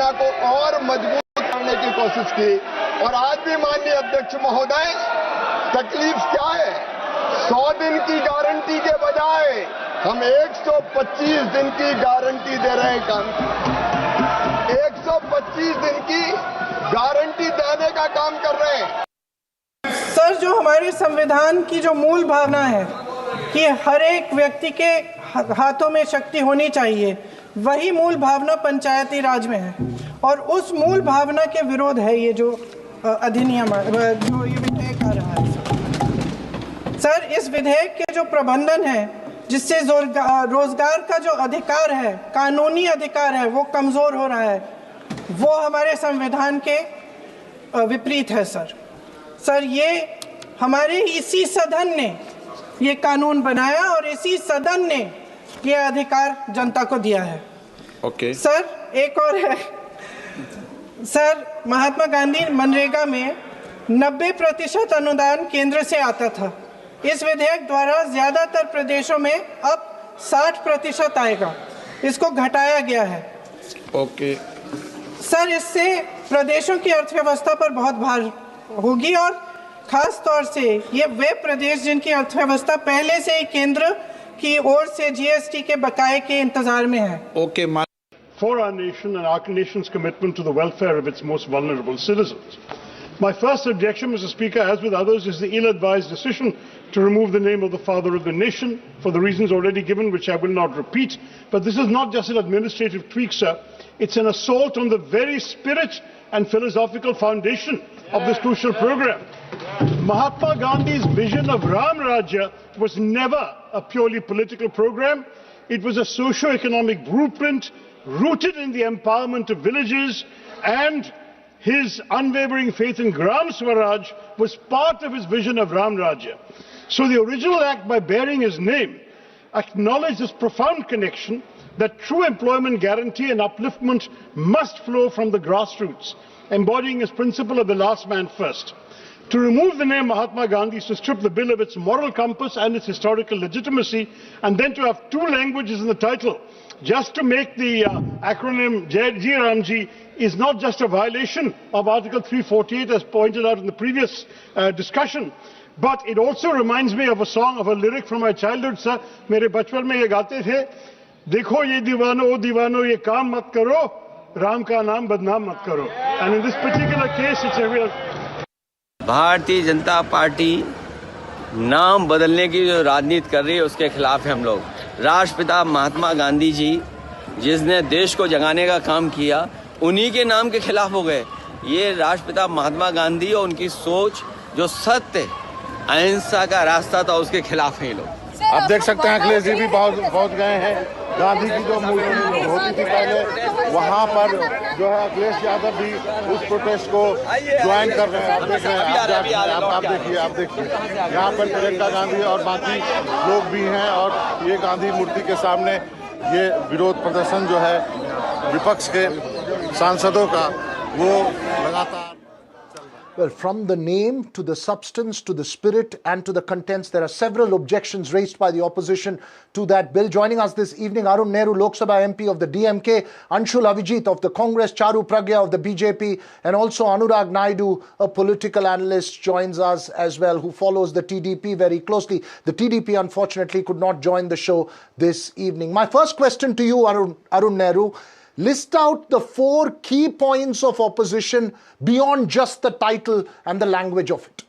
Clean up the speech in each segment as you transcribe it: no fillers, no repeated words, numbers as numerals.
संरचना को और मजबूत करने की कोशिश की। और आज भी माननीय अध्यक्ष महोदय, तकलीफ क्या है? 100 दिन की गारंटी के बजाय हम 125 दिन की गारंटी दे रहे हैं। काम 125 दिन की गारंटी देने का काम कर रहे हैं। सर, जो हमारे संविधान की जो मूल भावना है कि हर एक व्यक्ति के हाथों में शक्ति होनी चाहिए, वही मूल भावना पंचायती राज में है। और उस मूल भावना के विरोध है ये जो अधिनियम, जो ये विधेयक आ रहा है। सर, इस विधेयक के जो प्रबंधन है, जिससे रोजगार का जो अधिकार है, कानूनी अधिकार है, वो कमजोर हो रहा है, वो हमारे संविधान के विपरीत है। सर, ये हमारे इसी सदन ने ये कानून बनाया और इसी सदन ने ये अधिकार जनता को दिया है। ओके। सर, एक और है सर, महात्मा गांधी मनरेगा में 90% अनुदान केंद्र से आता था। इस विधेयक द्वारा ज्यादातर प्रदेशों में अब 60% आएगा, इसको घटाया गया है। ओके। सर, इससे प्रदेशों की अर्थव्यवस्था पर बहुत भार होगी और खास तौर से ये वे प्रदेश जिनकी अर्थव्यवस्था पहले से ही केंद्र की ओर से जीएसटी के बकाये के इंतजार में है। Okay. For our nation and our nation's commitment to the welfare of its most vulnerable citizens. My first objection, Mr. Speaker, as with others, is the ill-advised decision to remove the name of the father of the nation for the reasons already given, which I will not repeat. But this is not just an administrative tweak, sir. It's an assault on the very spirit and philosophical foundation of this crucial program. Mahatma Gandhi's vision of Ram Rajya was never a purely political program. It was a socio-economic blueprint rooted in the empowerment of villages, and his unwavering faith in Gram Swaraj was part of his vision of Ram Rajya. So the original act, by bearing his name, acknowledged this profound connection that true employment guarantee and upliftment must flow from the grassroots, embodying his principle of the last man first. To remove the name Mahatma Gandhi is to strip the bill of its moral compass and its historical legitimacy, and then to have two languages in the title, just to make the acronym G Ramji, is not just a violation of Article 348 as pointed out in the previous discussion, but it also reminds me of a song, of a lyric from my childhood, sir. मेरे बचपन में ये गाते थे, देखो ये दीवानो ओ दीवानो ये काम मत करो, राम का नाम बदनाम मत करो. And in this particular case, it's a real... Bharatiya Janata party नाम बदलने की जो राजनीति कर रही है उसके खिलाफ है हम लोग। राष्ट्रपिता महात्मा गांधी जी जिसने देश को जगाने का काम किया, उन्हीं के नाम के खिलाफ हो गए। ये राष्ट्रपिता महात्मा गांधी और उनकी सोच जो सत्य अहिंसा का रास्ता था उसके खिलाफ है ये लोग। आप देख सकते हैं अखिलेश जी भी पहुंच गए हैं। गांधी की जो मूर्ति होती थी पहले, वहां पर जो है अखिलेश यादव भी उस प्रोटेस्ट को ज्वाइन कर रहे हैं। आप देख रहे हैं, आप देखिए यहाँ पर प्रियंका गांधी और बाकी लोग भी हैं और ये गांधी मूर्ति के सामने ये विरोध प्रदर्शन जो है विपक्ष के सांसदों का वो लगातार। Well, from the name to the substance to the spirit and to the contents, there are several objections raised by the opposition to that bill. Joining us this evening, Arun Nehru, Lok Sabha MP of the DMK, Anshul Avijit of the Congress, Charu Pragya of the BJP, and also Anurag Naidu, a political analyst, joins us as well, who follows the TDP very closely. The TDP, unfortunately, could not join the show this evening. My first question to you, Arun Nehru, list out the 4 key points of opposition beyond just the title and the language of it.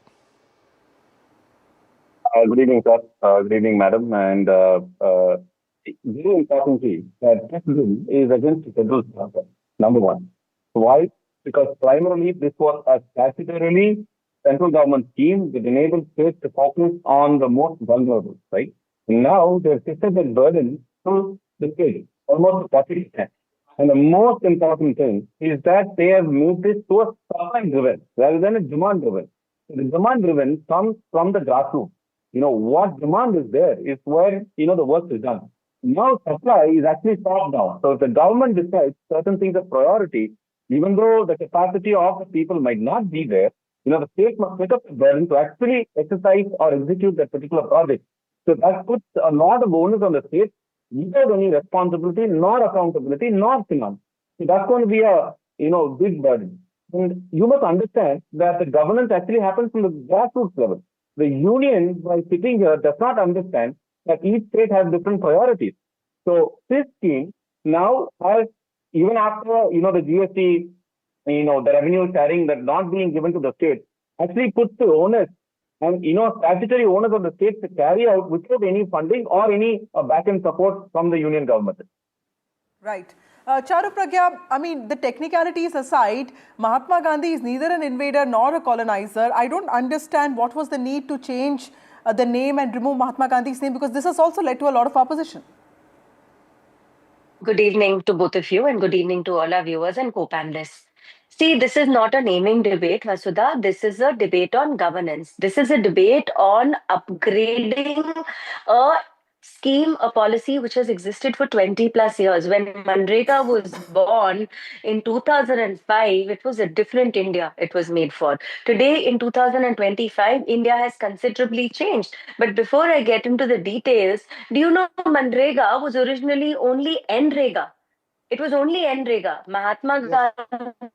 Good evening, sir. Good evening, madam. And very importantly, that this bill is against the federal structure, number one. Why? Because primarily this was a statutorily central government scheme that enabled states to focus on the most vulnerable, right? Now they've shifted the burden to the state, almost 40%. And the most important thing is that they have moved this to a supply-driven rather than a demand-driven. The demand-driven comes from the grassroots. You know, what demand is there is where, the work is done. Now supply is actually top down. So if the government decides certain things are priority, even though the capacity of the people might not be there, the state must pick up the burden to actually exercise or execute that particular project. So that puts a lot of onus on the state, without any responsibility, nor accountability, nor finance. So that's going to be a big burden. And you must understand that the governance actually happens from the grassroots level. The union, by sitting here, does not understand that each state has different priorities. So this scheme now has, even after, the GST, the revenue sharing that not being given to the state, actually puts the onus and, statutory onus of the states to carry out without any funding or any back-end support from the union government. Right. Charu Pragya, I mean, the technicalities aside, Mahatma Gandhi is neither an invader nor a colonizer. I don't understand what was the need to change the name and remove Mahatma Gandhi's name, because this has also led to a lot of opposition. Good evening to both of you, and good evening to all our viewers and co-panelists. See, this is not a naming debate, Vasudha. This is a debate on governance. This is a debate on upgrading a scheme, a policy which has existed for 20 plus years. When MGNREGA was born in 2005, it was a different India it was made for. Today, in 2025, India has considerably changed. But before I get into the details, do you know MGNREGA was originally only NREGA? It was only NREGA. Mahatma Gandhi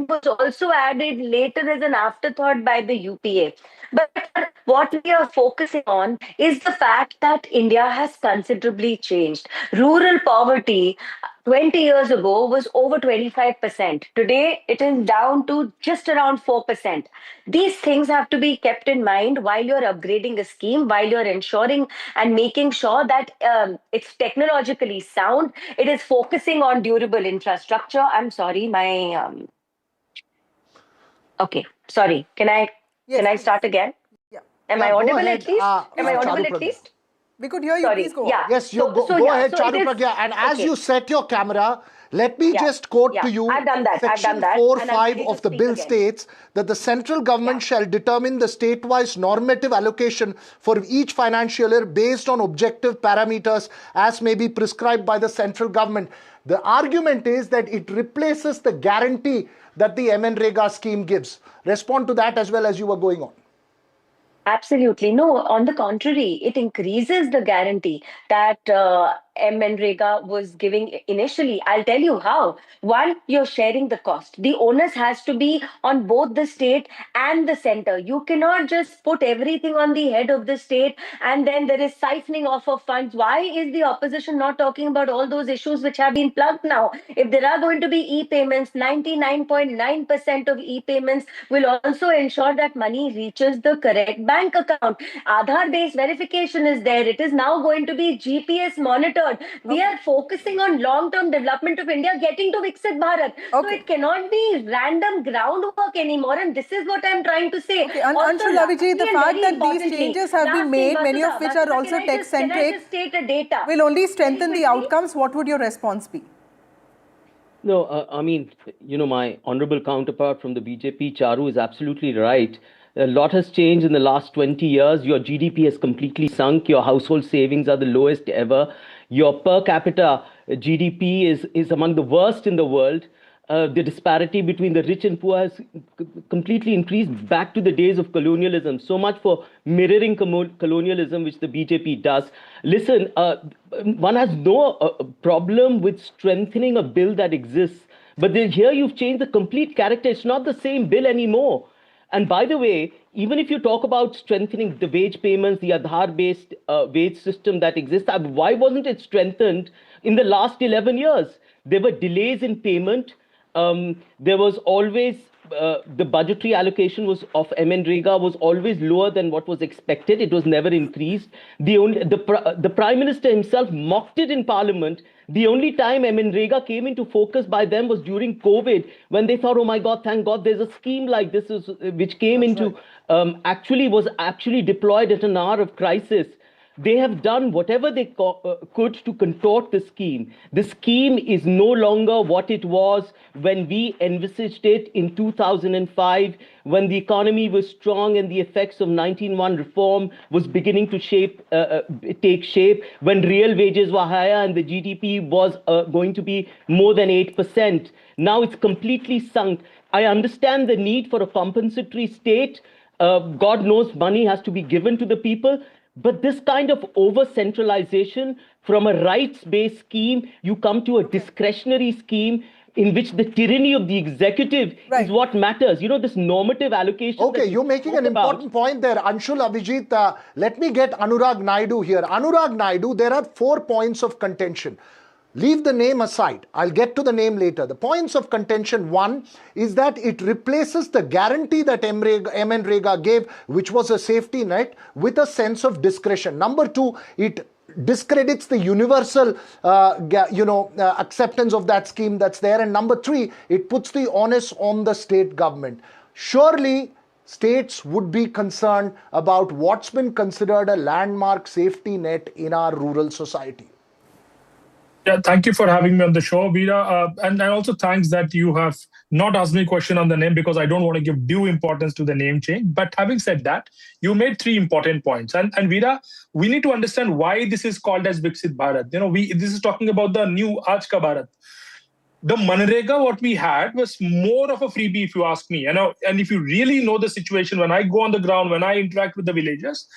was also added later as an afterthought by the UPA. But what we are focusing on is the fact that India has considerably changed. Rural poverty 20 years ago was over 25%. Today, it is down to just around 4%. These things have to be kept in mind while you're upgrading a scheme, while you're ensuring and making sure that it's technologically sound. It is focusing on durable infrastructure. I'm sorry, my... Okay, sorry. Can I start again? Yeah. Am I audible at least? Am I audible at least? We could hear you. Sorry. Please go. Yeah. Yes, you go ahead, Charu Pragya. And as you set your camera, let me just quote to you I've done that. Section 4.5 of the bill states that the central government shall determine the state-wise normative allocation for each financial year based on objective parameters as may be prescribed by the central government. The argument is that it replaces the guarantee that the MGNREGA scheme gives. Respond to that as well as you were going on. Absolutely. No, on the contrary, it increases the guarantee that MGNREGA was giving initially. I'll tell you how. One, you're sharing the cost. The onus has to be on both the state and the center. You cannot just put everything on the head of the state and then there is siphoning off of funds. Why is the opposition not talking about all those issues which have been plugged now? If there are going to be e-payments, 99.9% of e-payments will also ensure that money reaches the correct bank account. Aadhaar-based verification is there. It is now going to be GPS monitored. We are focusing on long-term development of India, getting to Viksit Bharat. So it cannot be random groundwork anymore. And this is what I'm trying to say. Okay, Anshul Laviji, the fact that these changes have been made, many of which are also tech-centric, will only strengthen the outcomes. What would your response be? No, I mean, my honorable counterpart from the BJP, Charu, is absolutely right. A lot has changed in the last 20 years. Your GDP has completely sunk. Your household savings are the lowest ever. Your per capita GDP is among the worst in the world. The disparity between the rich and poor has completely increased back to the days of colonialism. So much for mirroring colonialism, which the BJP does. Listen, one has no problem with strengthening a bill that exists. But then here you've changed the complete character. It's not the same bill anymore. And by the way, even if you talk about strengthening the wage payments, the Aadhaar-based wage system that exists, why wasn't it strengthened in the last 11 years? There were delays in payment. There was always the budgetary allocation of MGNREGA was always lower than what was expected. It was never increased. The Prime Minister himself mocked it in Parliament. The only time MGNREGA came into focus by them was during COVID, when they thought, oh my God, thank God there's a scheme like this, which came was actually deployed at an hour of crisis. They have done whatever they could to contort the scheme. The scheme is no longer what it was when we envisaged it in 2005, when the economy was strong and the effects of 1901 reform was beginning to take shape, when real wages were higher and the GDP was going to be more than 8%. Now it's completely sunk. I understand the need for a compensatory state. God knows money has to be given to the people. But this kind of over-centralization from a rights-based scheme, you come to a discretionary scheme. in which the tyranny of the executive is what matters. You know, this normative allocation. Okay, you're making an important point there, Anshul, Abhijit. Let me get Anurag Naidu here. Anurag Naidu, there are 4 points of contention. Leave the name aside. I'll get to the name later. The points of contention, one, is that it replaces the guarantee that MNREGA gave, which was a safety net, with a sense of discretion. Number two, it discredits the universal acceptance of that scheme that's there. And number three, it puts the onus on the state government. Surely states would be concerned about what's been considered a landmark safety net in our rural society. Yeah, thank you for having me on the show, Veera. And also thanks that you have not asked me a question on the name, because I don't want to give due importance to the name change. But having said that, you made 3 important points. And Veera, we need to understand why this is called as Viksit Bharat. You know, this is talking about the new Aaj Ka Bharat. The Manrega, what we had, was more of a freebie, if you ask me. You know, and if you really know the situation, when I go on the ground, when I interact with the villagers,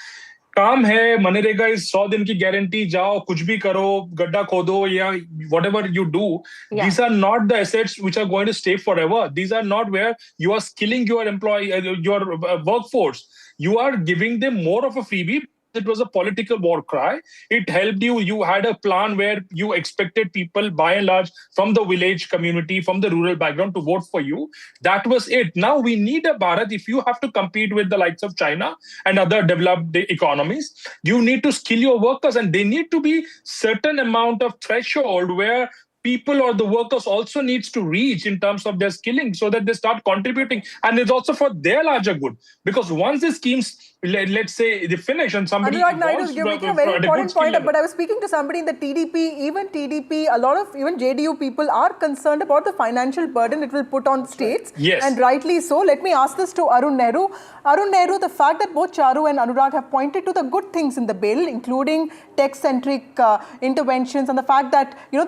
काम है MNREGA is 100 दिन की guarantee जाओ कुछ भी करो गड्ढा खोदो या whatever you do. These are not the assets which are going to stay forever. These are not where you are skilling your employee, your workforce. You are giving them more of a freebie. It was a political war cry. It helped you. You had a plan where you expected people, by and large, from the village community, from the rural background, to vote for you. That was it. Now we need a Bharat. If you have to compete with the likes of China and other developed economies, you need to skill your workers, and they need to be certain amount of threshold where people or the workers also needs to reach in terms of their skilling, so that they start contributing. And it's also for their larger good. Because once the schemes, let's say, they finish and somebody... Anurag Naidu, you're making a very important point, but I was speaking to somebody in the TDP, a lot of even JDU people are concerned about the financial burden it will put on states. Yes. And rightly so. Let me ask this to Arun Nehru. Arun Nehru, the fact that both Charu and Anurag have pointed to the good things in the bill, including tech-centric interventions, and the fact that, you know,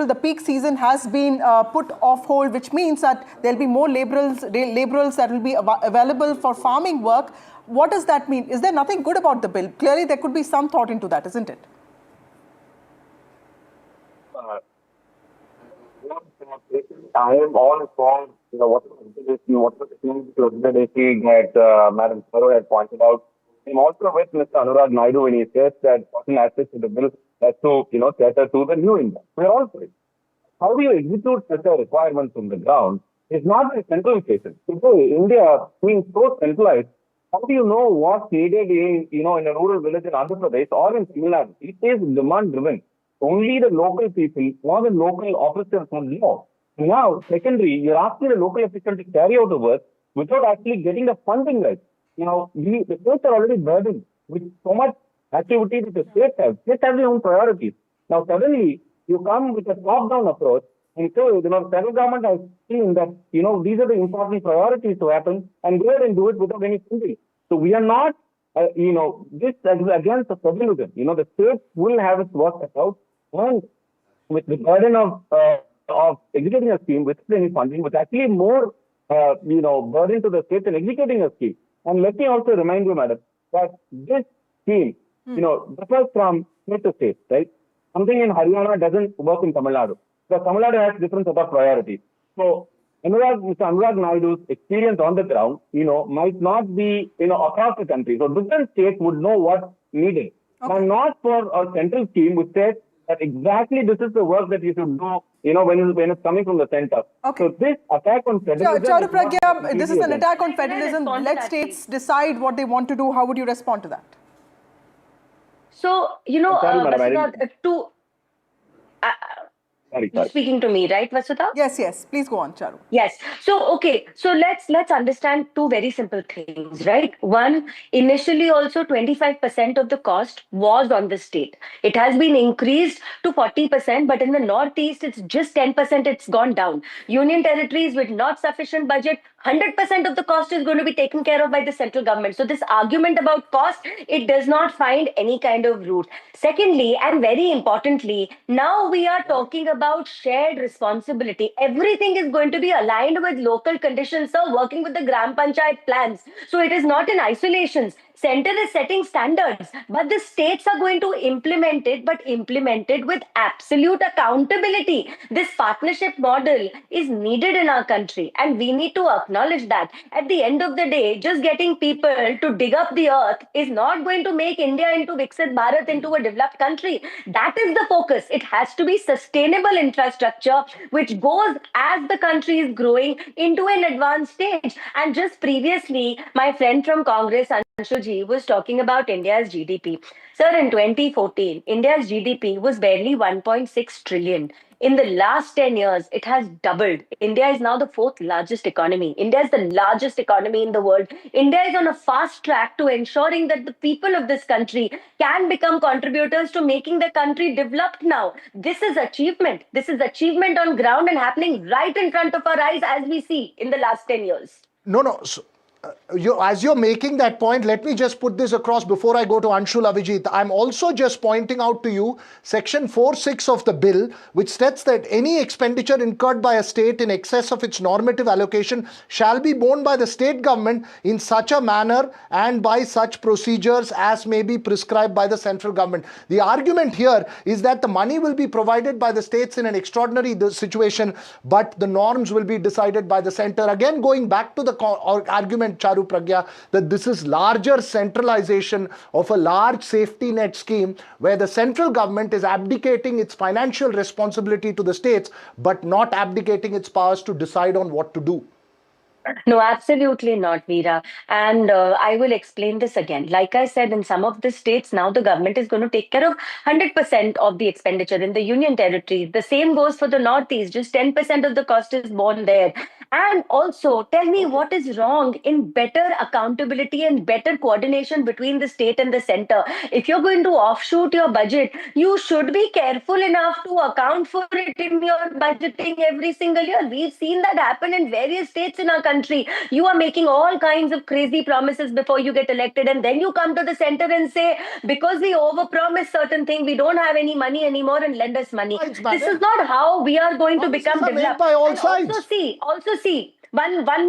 the peak season has been put off hold, which means that there'll be more laborers that will be available for farming work. What does that mean? Is there nothing good about the bill? Clearly, there could be some thought into that, isn't it? I am all for, you know, what was the thing that Madam Charu had pointed out. I'm also with Mr. Anurag Naidu when he says that certain aspects of the bill has to, you know, cater to the new India. We are all for it. How do you execute such a requirement from the ground is not a centralization. Today, India being so centralized, how do you know what's needed in, you know, in a rural village in Andhra Pradesh or in Tamil Nadu? It is demand driven. Only the local people or the local officers will know. Now, secondary, you're asking the local official to carry out the work without actually getting the funding right. You know, the states are already burdened with so much activity that the states have. States have their own priorities. Now, suddenly, you come with a top-down approach, and so, you know, the federal government has seen that, you know, these are the important priorities to happen, and go ahead and do it without any funding. So we are not, you know, this is against the federalism. You know, the states will have its work cut out, and with the burden of executing a scheme without any funding, with actually more, you know, burden to the states in executing a scheme. And let me also remind you, madam, that this scheme, you know, differs from state to state, right? Something in Haryana doesn't work in Tamil Nadu. Because Tamil Nadu has different set of priorities. So, Mr. Anurag Naidu's experience on the ground, you know, might not be, you know, across the country. So, different states would know what's needed. Okay. And not for a central scheme which says that exactly this is the work that you should do, you know, when it's coming from the center. Okay. So, this attack on federalism... Charu Pragya, this is an attack on federalism. Let states decide what they want to do. How would you respond to that? So, you know, You're speaking to me, right, Vasudha? Yes. Please go on, Charu. Yes. So, okay. So, let's understand two very simple things, right? One, initially also 25% of the cost was on the state. It has been increased to 40%, but in the Northeast, it's just 10%. It's gone down. Union territories with not sufficient budget, 100% of the cost is going to be taken care of by the central government. So this argument about cost, it does not find any kind of root. Secondly, and very importantly, now we are talking about shared responsibility. Everything is going to be aligned with local conditions, sir, working with the Gram Panchayat plans. So it is not in isolation. Center is setting standards, but the states are going to implement it, but implement it with absolute accountability. This partnership model is needed in our country, and we need to acknowledge that. At the end of the day, just getting people to dig up the earth is not going to make India into Viksit Bharat, into a developed country. That is the focus. It has to be sustainable infrastructure, which goes as the country is growing into an advanced stage. And just previously, my friend from Congress, Anshuji, was talking about India's GDP. Sir, in 2014, India's GDP was barely 1.6 trillion. In the last 10 years, it has doubled. India is now the fourth largest economy. India is the largest economy in the world. India is on a fast track to ensuring that the people of this country can become contributors to making the country developed now. This is achievement. This is achievement on ground and happening right in front of our eyes, as we see in the last 10 years. No. So, as you're making that point, let me just put this across before I go to Anshul Avijit. I'm also just pointing out to you section 4(6) of the bill, which states that any expenditure incurred by a state in excess of its normative allocation shall be borne by the state government in such a manner and by such procedures as may be prescribed by the central government. The argument here is that the money will be provided by the states in an extraordinary situation, but the norms will be decided by the center. Again, going back to the argument, Charu Pragya, that this is larger centralization of a large safety net scheme where the central government is abdicating its financial responsibility to the states but not abdicating its powers to decide on what to do. No, absolutely not, Veera. And I will explain this again. Like I said, in some of the states, now the government is going to take care of 100% of the expenditure in the union territory. The same goes for the Northeast. Just 10% of the cost is borne there. And also, tell me what is wrong in better accountability and better coordination between the state and the center. If you're going to offshoot your budget, you should be careful enough to account for it in your budgeting every single year. We've seen that happen in various states in our country. You are making all kinds of crazy promises before you get elected, and then you come to the center and say, because we overpromised certain thing, we don't have any money anymore and lend us money. This is not how we are going to become developed. By all sides. Also see, one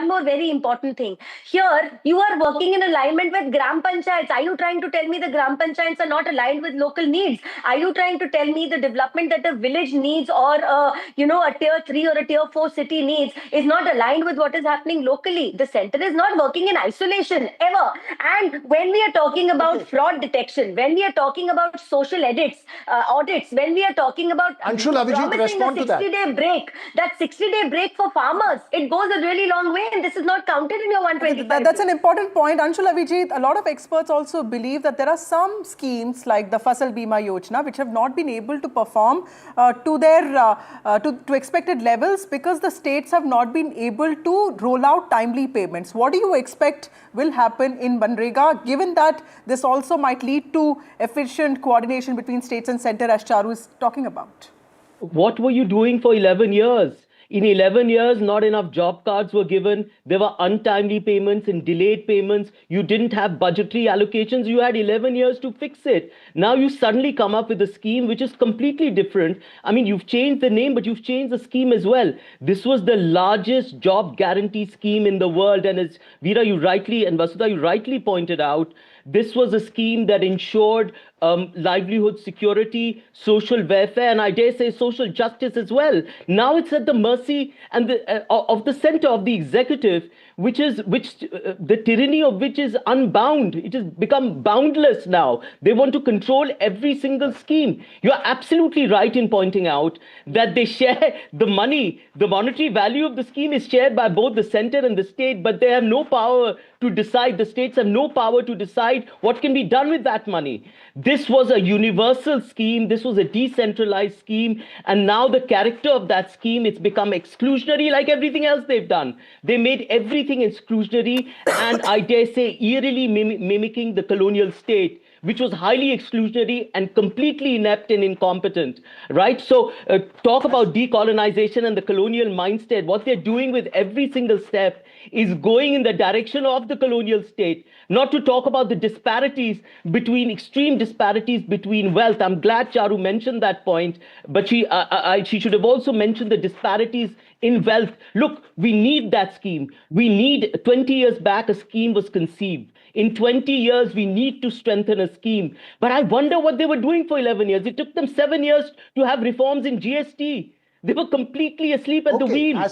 more very important thing. Here, you are working in alignment with Gram Panchayats. Are you trying to tell me the Gram Panchayats are not aligned with local needs? Are you trying to tell me the development that a village needs or a tier 3 or a tier 4 city needs is not aligned with what is happening locally? The center is not working in isolation ever. And when we are talking about fraud detection, when we are talking about social audits, when we are talking about Anshul Avijit, respond to that. 60-day break, that 60-day break for farmers, it goes a really long way, and this is not counted in your 125. That's an important point. Anshul Avijit, a lot of experts also believe that there are some schemes like the Fasal Bima Yojana which have not been able to perform to their to expected levels because the states have not been able to roll out timely payments. What do you expect will happen in MGNREGA, given that this also might lead to efficient coordination between states and center, as Charu is talking about? What were you doing for 11 years? In 11 years, not enough job cards were given. There were untimely payments and delayed payments. You didn't have budgetary allocations. You had 11 years to fix it. Now you suddenly come up with a scheme which is completely different. I mean, you've changed the name, but you've changed the scheme as well. This was the largest job guarantee scheme in the world. And as Veera, you rightly, and Vasudha, you rightly pointed out, this was a scheme that ensured livelihood security, social welfare, and I dare say social justice as well. Now it's at the mercy and of the center of the executive, which the tyranny of which is unbound. It has become boundless now. They want to control every single scheme. You are absolutely right in pointing out that they share the money. The monetary value of the scheme is shared by both the center and the state, but they have no power to decide. The states have no power to decide what can be done with that money. This was a universal scheme. This was a decentralized scheme. And now the character of that scheme, it's become exclusionary like everything else they've done. They made everything exclusionary and I dare say eerily mimicking the colonial state, which was highly exclusionary and completely inept and incompetent, right? So talk about decolonization and the colonial mindset. What they're doing with every single step is going in the direction of the colonial state. Not to talk about the extreme disparities between wealth. I'm glad Charu mentioned that point, but she should have also mentioned the disparities in wealth. Look, we need that scheme. We need, 20 years back, a scheme was conceived. In 20 years, we need to strengthen a scheme. But I wonder what they were doing for 11 years. It took them 7 years to have reforms in GST. They were completely asleep at the wheel.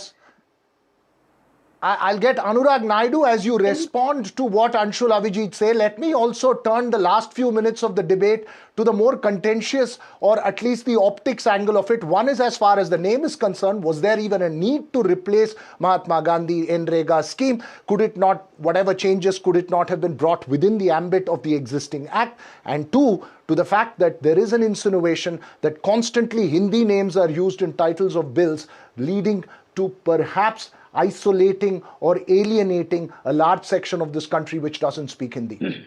I'll get Anurag Naidu as you respond to what Anshul Avijit say. Let me also turn the last few minutes of the debate to the more contentious, or at least the optics angle of it. One is as far as the name is concerned, was there even a need to replace Mahatma Gandhi NREGA scheme? Could it not, whatever changes, could it not have been brought within the ambit of the existing act? And two, to the fact that there is an insinuation that constantly Hindi names are used in titles of bills, leading to perhaps isolating or alienating a large section of this country which doesn't speak Hindi.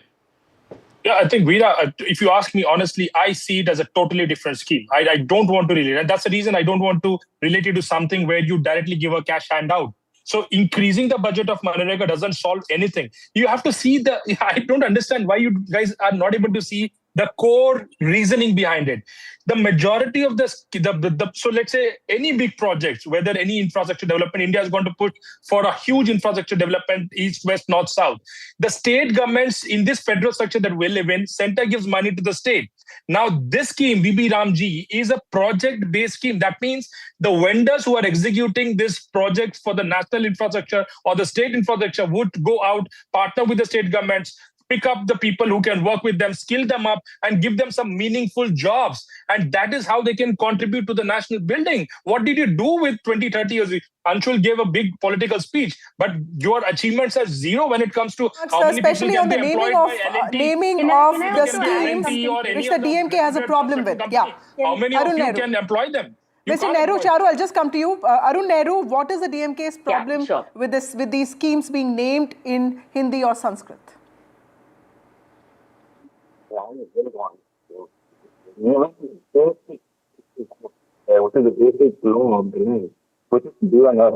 Yeah, I think, Veera, if you ask me honestly, I see it as a totally different scheme. I don't want to relate. And that's the reason I don't want to relate it to something where you directly give a cash handout. So increasing the budget of MGNREGA doesn't solve anything. You have to see I don't understand why you guys are not able to see the core reasoning behind it. The majority of so let's say any big projects, whether any infrastructure development, India is going to put for a huge infrastructure development, east, west, north, south. The state governments in this federal structure that we live in, center gives money to the state. Now this scheme, BB Ramji, is a project-based scheme. That means the vendors who are executing this project for the national infrastructure or the state infrastructure would go out, partner with the state governments, pick up the people who can work with them, skill them up, and give them some meaningful jobs. And that is how they can contribute to the national building. What did you do with 20, 30 years? Anshul gave a big political speech, but your achievements are zero when it comes to how many people can be employed by L&T. Naming of the schemes which the DMK has a problem with. Yeah. How many of you can employ them? Mr. Nehru, Charu, I'll just come to you. Arun Nehru, what is the DMK's problem with these schemes being named in Hindi or Sanskrit? What is the basic law of the land? Which is given us.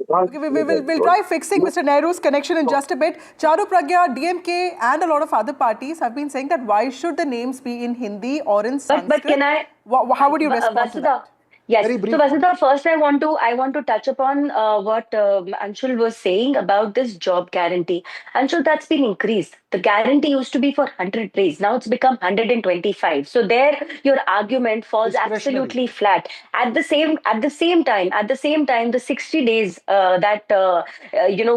Okay, we'll try fixing Mr. Nehru's connection in just a bit. Charu Pragya, DMK and a lot of other parties have been saying that why should the names be in Hindi or in Sanskrit? But can I... How would you respond to that? Yes. So, Vasudha, first I want to touch upon what Anshul was saying about this job guarantee. Anshul, that's been increased. The guarantee used to be for 100 days. Now it's become 125. So there, your argument falls absolutely flat. At the same time, the 60 days that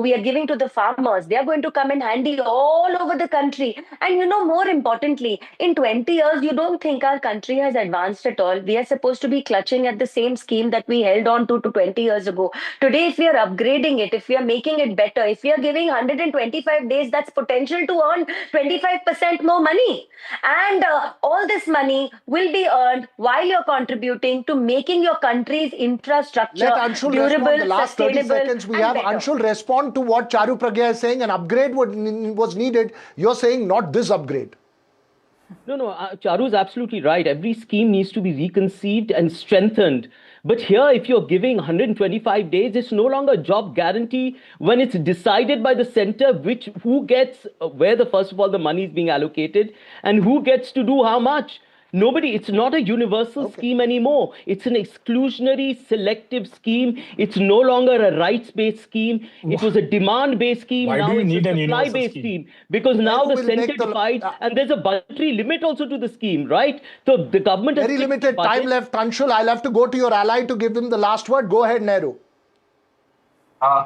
we are giving to the farmers, they are going to come in handy all over the country. And more importantly, in 20 years, you don't think our country has advanced at all. We are supposed to be clutching at the same scheme that we held on to 20 years ago. Today, if we are upgrading it, if we are making it better, if we are giving 125 days, that's potential to earn 25% more money. And all this money will be earned while you're contributing to making your country's infrastructure durable, the last 30 seconds we have. Anshul, respond to what Charu Pragya is saying. An upgrade was needed. You're saying not this upgrade. No, Charu is absolutely right. Every scheme needs to be reconceived and strengthened. But here, if you're giving 125 days, it's no longer a job guarantee when it's decided by the center who gets, first of all, the money is being allocated and who gets to do how much. It's not a universal scheme anymore. It's an exclusionary, selective scheme. It's no longer a rights-based scheme. It was a demand-based scheme. Why now do you it's need a supply-based scheme? Because now the center decides, and there's a budgetary limit also to the scheme, right? So the government has very limited time left. Anshul, I'll have to go to your ally to give him the last word. Go ahead, Nehru.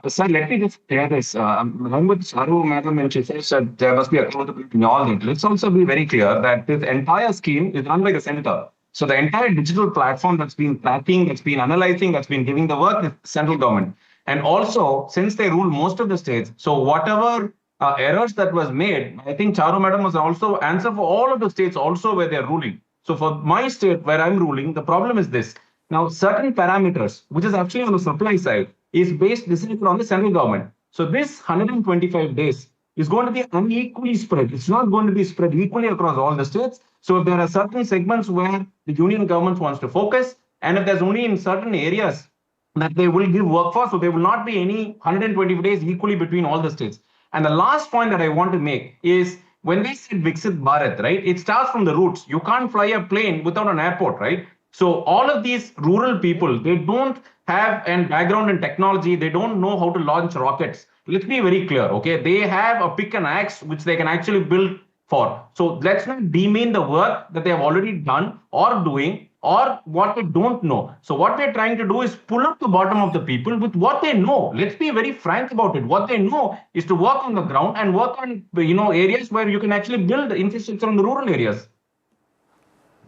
Sir, let me just clear this. Along with Charu, Madam, and she says that there must be accountability in all that. Let's also be very clear that this entire scheme is run by the center. So the entire digital platform that's been tracking, that's been analyzing, that's been giving the work is central government. And also, since they rule most of the states, so whatever errors that was made, I think Charu, Madam, must also answer for all of the states also where they're ruling. So for my state where I'm ruling, the problem is this. Now, certain parameters, which is actually on the supply side, is decided on the central government. So this 125 days is going to be unequally spread. It's not going to be spread equally across all the states. So if there are certain segments where the union government wants to focus, and if there's only in certain areas that they will give work for, so there will not be any 120 days equally between all the states. And the last point that I want to make is when we said Viksit Bharat, right, it starts from the roots. You can't fly a plane without an airport, right? So all of these rural people, they don't have a background in technology. They don't know how to launch rockets. let's be very clear, okay? They have a pick and axe which they can actually build for. So let's not demean the work that they have already done or doing or what they don't know. So what we're trying to do is pull up the bottom of the people with what they know. Let's be very frank about it. What they know is to work on the ground and work on, areas where you can actually build infrastructure in the rural areas.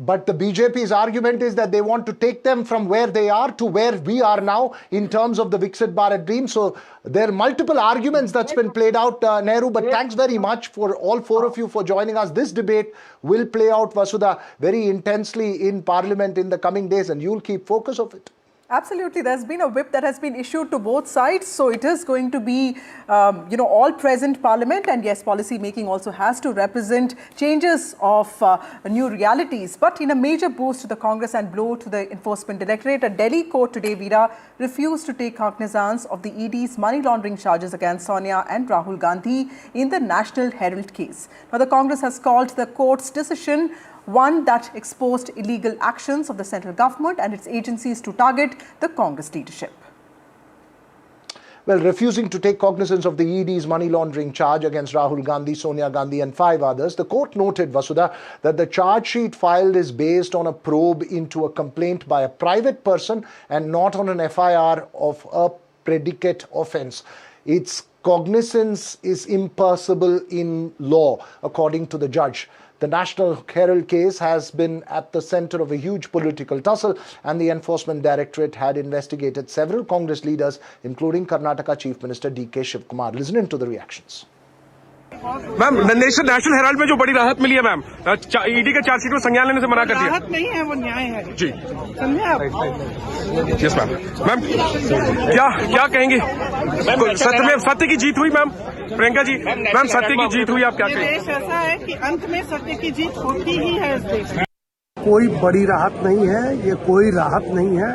But the BJP's argument is that they want to take them from where they are to where we are now in terms of the Viksit Bharat dream. So there are multiple arguments that's been played out, Nehru. But thanks very much for all four of you for joining us. This debate will play out, Vasudha, very intensely in Parliament in the coming days, and you'll keep focus of it. Absolutely. There's been a whip that has been issued to both sides. So it is going to be, all present Parliament. And yes, policy making also has to represent changes of new realities. But in a major boost to the Congress and blow to the Enforcement Directorate, a Delhi court today, Veera, refused to take cognizance of the ED's money laundering charges against Sonia and Rahul Gandhi in the National Herald case. Now, the Congress has called the court's decision one that exposed illegal actions of the central government and its agencies to target the Congress leadership. Well, refusing to take cognizance of the ED's money laundering charge against Rahul Gandhi, Sonia Gandhi and 5 others, the court noted, Vasudha, that the charge sheet filed is based on a probe into a complaint by a private person and not on an FIR of a predicate offence. Its cognizance is impossible in law, according to the judge. The National Herald case has been at the center of a huge political tussle, and the Enforcement Directorate had investigated several Congress leaders, including Karnataka Chief Minister D.K. Shivkumar. Listen into the reactions. Ma'am national Herald में जो बड़ी राहत मिली है ma'am, ED के chargesheet में संज्ञान लेने से मना कर दिया। राहत नहीं है, वो न्याय है जी, समझे आप? Yes ma'am. मैम क्या कहेंगे? सत्य की जीत हुई मैम, प्रियंका जी। मैम सत्य की जीत हुई, आप क्या कहेंगे? देश ऐसा है कि अंत में सत्य की जीत होती ही है इस देश में। कोई बड़ी राहत नहीं है, ये कोई राहत नहीं है।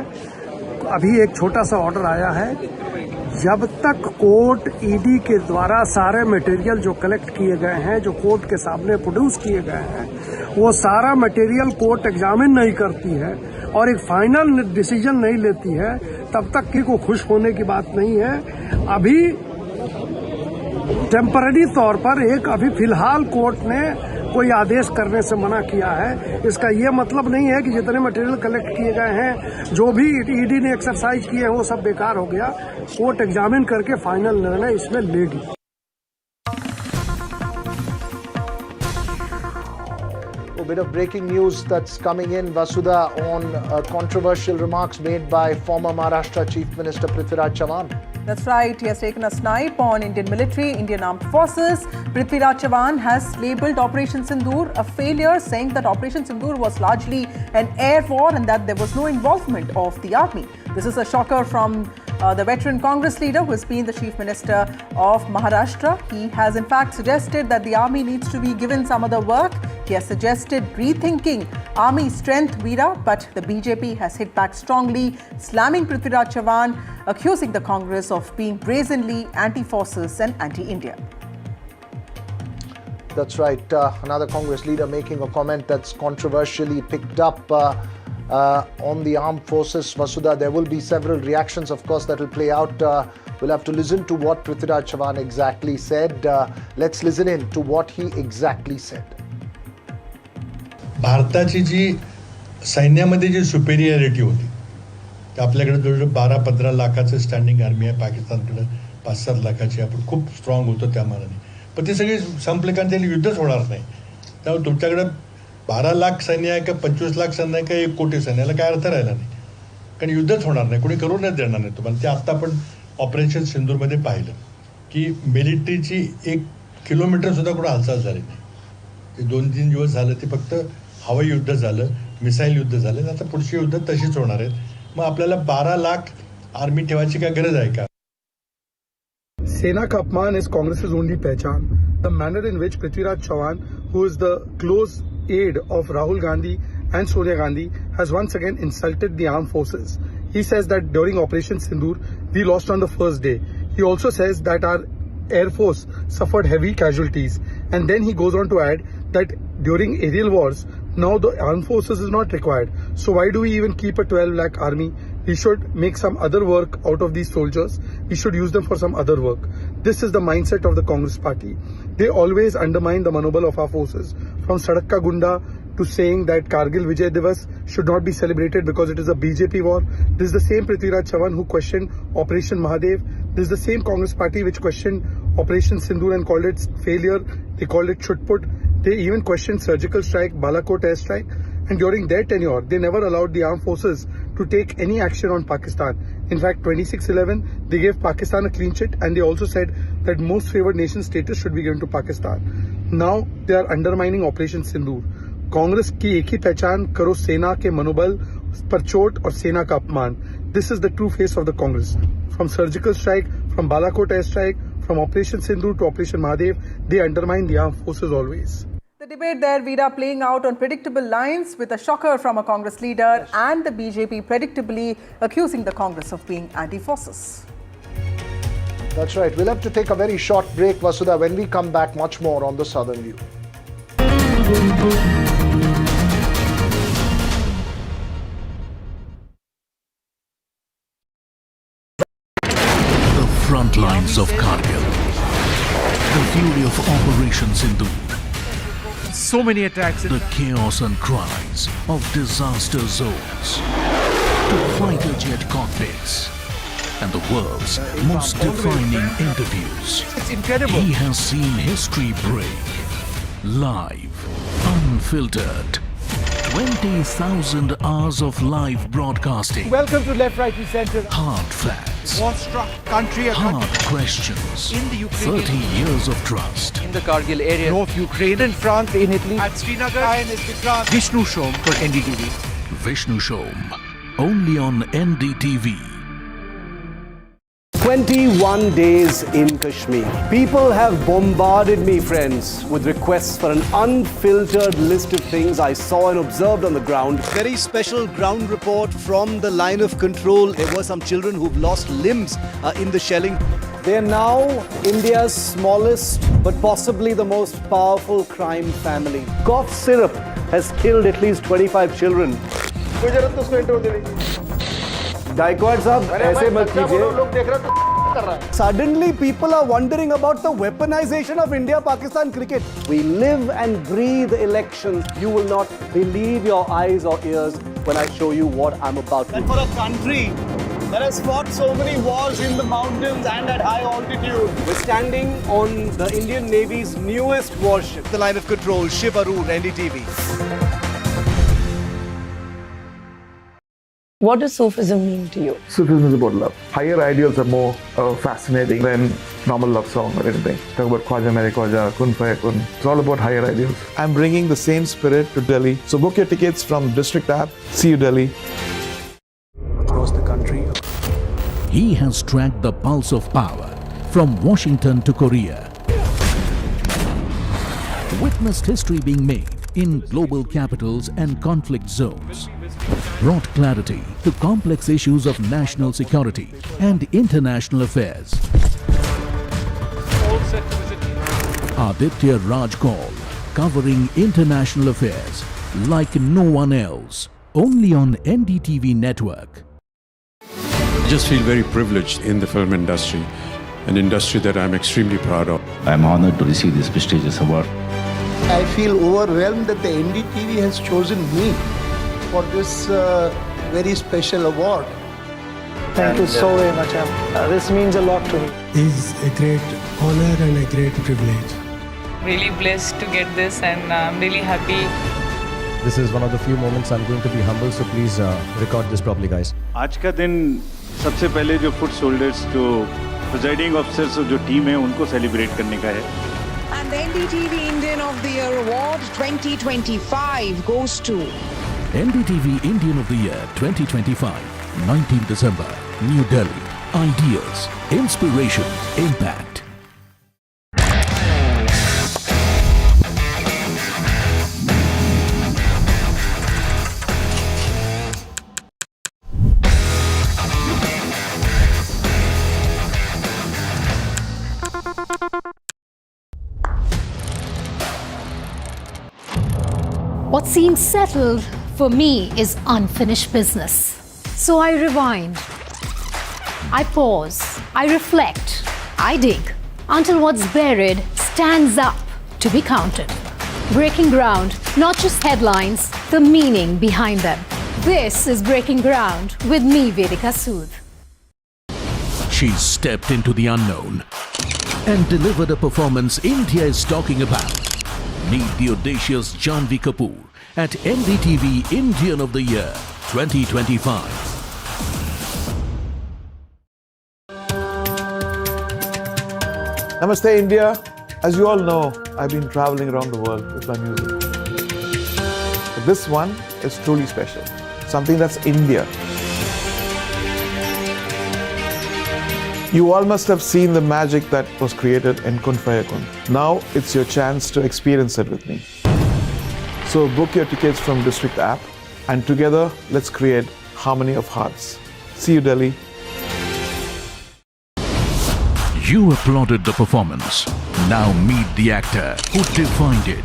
अभी एक छोटा सा ऑर्डर आया है, जब तक कोर्ट ईडी के द्वारा सारे मटेरियल जो कलेक्ट किए गए हैं, जो कोर्ट के सामने प्रोड्यूस किए गए हैं, वो सारा मटेरियल कोर्ट एग्जामिन नहीं करती है और एक फाइनल डिसीजन नहीं लेती है, तब तक किसी को खुश होने की बात नहीं है। अभी टेम्पररी तौर पर अभी फिलहाल कोर्ट ने कोई आदेश करने से मना किया है। इसका ये मतलब नहीं है कि जितने मटेरियल कलेक्ट किए गए हैं, जो भी ईडी ने एक्सरसाइज किए हैं, वो सब बेकार हो गया। कोर्ट एग्जामिन करके फाइनल निर्णय इसमें लेगी। A bit of breaking news that's coming in, Vasudha, on controversial remarks made by former Maharashtra Chief Minister Prithviraj Chavan. That's right. He has taken a snipe on Indian military, Indian armed forces. Prithviraj Chavan has labelled Operation Sindoor a failure, saying that Operation Sindoor was largely an air war and that there was no involvement of the army. This is a shocker from the veteran Congress leader who has been the Chief Minister of Maharashtra. He has in fact suggested that the army needs to be given some other work. He has suggested rethinking army strength, Veera, but the BJP has hit back strongly, slamming Prithviraj Chavan, accusing the Congress of being brazenly anti-forces and anti-India. That's right. Another Congress leader making a comment that's controversially picked up on the armed forces. Vasudha, there will be several reactions, of course, that will play out. We'll have to listen to what Prithviraj Chavan exactly said. Let's listen in to what he exactly said. भारताची जी सैन्यामध्ये जी superiority होती, आपल्याकडे जवळजवळ 12-15 लाखाचं standing army आहे, पाकिस्तानकडे 5-7 लाखाची, आपण खूप strong होतो त्या मानाने. पण ते सगळे संपले कारण त्याला युद्धच होणार नाही. त्यामुळे तुमच्याकडे 12 लाख सैन्य आहे का 25 लाख सैन्य आहे का 1 कोटी सैन्याला काय अर्थ राहिला नाही, कारण युद्धच होणार नाही, कोणी करूनच देणार नाही तुम्हाला. ते आता आपण ऑपरेशन सिंदूरमध्ये पाहिलं की मिलिटरीची 1 किलोमीटर सुद्धा कुठं हालचाल झाली नाही. ते 2-3 दिवस झालं, ते फक्त हवाई युद्ध झालं, मिसाईल युद्ध झालं. आता पुढची युद्ध तशीच होणार आहेत. मग आपल्याला 12 लाख आर्मी ठेवायची काय गरज आहे का? सेना का अपमान is Congress's only पहचान. The manner in which Prithviraj Chavan, who is the close aide of Rahul Gandhi and Sonia Gandhi, has once again insulted the armed forces. He says that during Operation Sindoor, we lost on the first day. He also says that our Air Force suffered heavy casualties. And then he goes on to add that during aerial wars, now the armed forces is not required. So why do we even keep a 12 lakh army? We should make some other work out of these soldiers. We should use them for some other work. this is the mindset of the Congress party. They always undermine the manobal of our forces. From Sadak Ka Gunda to saying that Kargil Vijay Divas should not be celebrated because it is a BJP war. This is the same Prithviraj Chavan who questioned Operation Mahadev. This is the same Congress party which questioned Operation Sindoor and called it failure. They called it Chutput. They even questioned surgical strike, Balakot airstrike. And during their tenure, they never allowed the armed forces to take any action on Pakistan. In fact, 26/11, they gave Pakistan a clean sheet, and they also said that most favored nation status should be given to Pakistan. Now they are undermining Operation Sindoor. Congress की एक ही पहचान करो सेना के मनोबल पर चोट और सेना का अपमान. This is the true face of the Congress. From surgical strike, from Balakot airstrike, from Operation Sindoor to Operation Mahadev, they undermine the armed forces always. The debate there, Veera, playing out on predictable lines with a shocker from a Congress leader and the BJP predictably accusing the Congress of being anti-forces. That's right. We'll have to take a very short break, Vasudha. When we come back, much more on the Southern View. The front lines of Kargil. The fury of Operation Sindoor. So many attacks. The chaos and cries of disaster zones. To fighter jet cockpits. And the world's most defining interviews. It's incredible. He has seen history break. Live. Unfiltered. 20,000 hours of live broadcasting. Welcome to Left, Right and Centre. Hard facts. War-struck country. Hard questions. In the Ukraine. 30 years of trust. In the Kargil area. North Ukraine. In France. In Italy. At Srinagar. Vishnu Shom for NDTV. Vishnu Shom. Only on NDTV. 21 days in Kashmir. People have bombarded me, friends, with requests for an unfiltered list of things I saw and observed on the ground. Very special ground report from the line of control. There were some children who've lost limbs in the shelling. They are now India's smallest but possibly the most powerful crime family. Cough syrup has killed at least 25 children. Gaikwad sahab, aise mat kijiye. Suddenly people are wondering about the weaponization of India-Pakistan cricket. We live and breathe elections. You will not believe your eyes or ears when I show you what I'm about to do. And for a country that has fought so many wars in the mountains and at high altitude, we're standing on the Indian Navy's newest warship. The line of control, Shiv Arun, NDTV. What does Sufism mean to you? Sufism is about love. Higher ideals are more fascinating than normal love song or anything. Talk about Khwaja Mere Khwaja, Kun Faya Kun. It's all about higher ideals. I'm bringing the same spirit to Delhi. So book your tickets from District app. See you, Delhi. Across the country. He has tracked the pulse of power from Washington to Korea. Witnessed history being made in global capitals and conflict zones. Brought clarity to complex issues of national security and international affairs. Aditya Raj Kaul, covering international affairs like no one else, only on NDTV network. I just feel very privileged in the film industry, an industry that I'm extremely proud of. I'm honored to receive this prestigious award. I feel overwhelmed that the NDTV has chosen me for this very special award. Thank you so very much. This means a lot to me. It's a great honor and a great privilege. Really blessed to get this, and I'm really happy. This is one of the few moments I'm going to be humble, so please record this properly, guys. आज का दिन सबसे पहले जो foot soldiers जो presiding officers जो team है उनको सेलिब्रेट करने का है. And the NDTV Indian of the Year Award 2025 goes to NDTV Indian of the Year 2025, 19 December, New Delhi. Ideas, inspiration, impact. What seems settled for me is unfinished business. So I rewind, I pause, I reflect, I dig, until what's buried stands up to be counted. Breaking ground, not just headlines, the meaning behind them. This is Breaking Ground with me, Vedika Sood. She stepped into the unknown and delivered a performance India is talking about. Meet the audacious Janhvi Kapoor at NDTV Indian of the Year 2025. Namaste, India. As you all know, I've been traveling around the world with my music. But this one is truly special. Something that's India. You all must have seen the magic that was created in Kun Faya Kun. Now it's your chance to experience it with me. So book your tickets from District app and together let's create harmony of hearts. See you, Delhi. You applauded the performance. Now meet the actor who defined it.